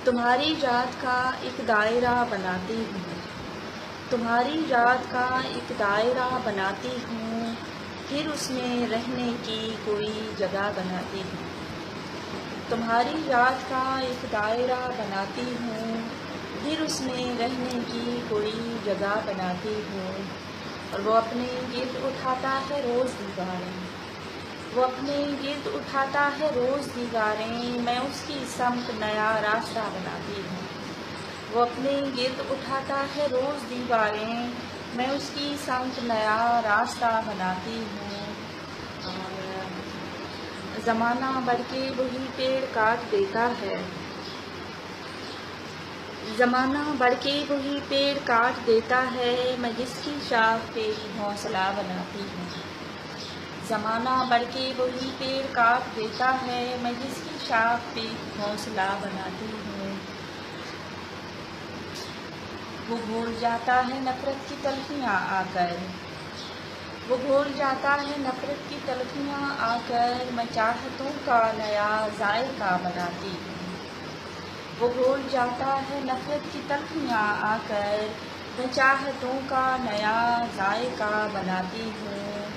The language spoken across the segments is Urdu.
تمہاری یاد کا ایک دائرہ بناتی ہوں، تمہاری یاد کا ایک دائرہ بناتی ہوں، پھر اس میں رہنے کی کوئی جگہ بناتی ہوں۔ تمہاری یاد کا ایک دائرہ بناتی ہوں، پھر اس میں رہنے کی کوئی جگہ بناتی ہوں، اور وہ اپنے گرد اٹھاتا ہے روز دیواریں، وہ اپنے گرد اٹھاتا ہے روز دیواریں، میں اس کی سمت نیا راستہ بناتی ہوں۔ وہ اپنے گرد اٹھاتا ہے روز دیواریں، میں اس کی سمت نیا راستہ بناتی ہوں، اور زمانہ بڑھ کے وہی پیڑ کاٹ دیتا ہے، زمانہ بڑھ کے وہی پیڑ کاٹ دیتا ہے، میں جس کی شاخ پہ گھونسلہ بناتی ہوں۔ زمانہ بڑھ کے وہی پیڑ کاٹ دیتا ہے، میں جس کی شاخ پہ گھونسلہ بناتی ہوں۔ وہ بھول جاتا ہے نفرت کی تلخیاں آ کر، وہ بھول جاتا ہے نفرت کی تلخیاں آ کر، میں چاہتوں کا نیا ذائقہ بناتی ہوں۔ وہ بھول جاتا ہے نفرت کی تلخیاں آ کر، میں چاہتوں کا نیا ذائقہ بناتی ہوں،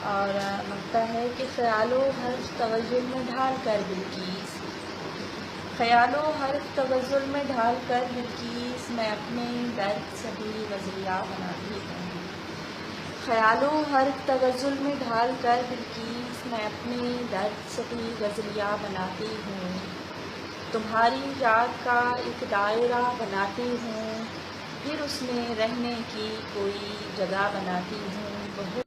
اور لگتا ہے کہ خیال و حرف توزن میں ڈھال کر بلکیس، خیال و حرف توزن میں ڈھال کر بلکیس، میں اپنے درد سے بھی غزلیہ بناتی ہوں۔ خیال و حرف توزن میں ڈھال کر بلکیس، میں اپنے درد سے بھی غزلیہ بناتی ہوں۔ تمہاری یاد کا ایک دائرہ بناتی ہوں، پھر اس میں رہنے کی کوئی جگہ بناتی ہوں۔